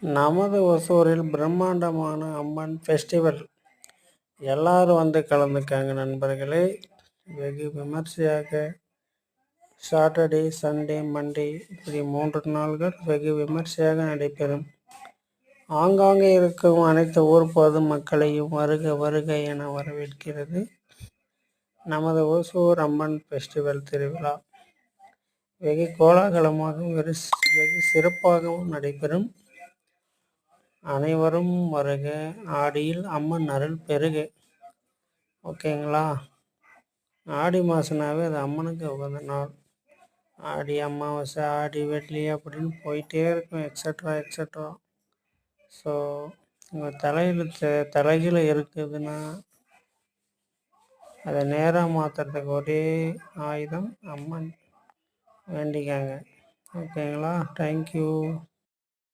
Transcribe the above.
நமது ஒசூரில் பிரம்மாண்டமான அம்மன் ஃபெஸ்டிவல். எல்லாரும் வந்து கலந்துக்காங்க நண்பர்களே. வெகு விமர்சையாக சாட்டர்டே, சண்டே, மண்டே இப்படி 3 நாள்கள் வெகு விமர்சையாக நடைபெறும். ஆங்காங்கே இருக்கும் அனைத்து ஊர் பொது மக்களையும் வருக வருக என வரவேற்கிறது நமது ஒசூர் அம்மன் ஃபெஸ்டிவல் திருவிழா. வெகு கோலாகலமாகவும் வெகு சிறப்பாகவும் நடைபெறும். அனைவரும் வருக. ஆடியில் அம்மன் அருள் பெருக. ஓகேங்களா? ஆடி மாதம்னாவே அது அம்மனுக்கு உகந்த நாள். ஆடி அமாவாசை, ஆடி வெள்ளி அப்படின்னு போயிட்டே இருக்கும், எக்ஸட்ரா எக்ஸட்ரா. ஸோ உங்கள் தலையில் இருக்குதுன்னா அதை நேராக மாற்றுறதுக்கு ஒரே ஆயுதம் அம்மன். வேண்டிக்காங்க. ஓகேங்களா? தேங்க்யூ.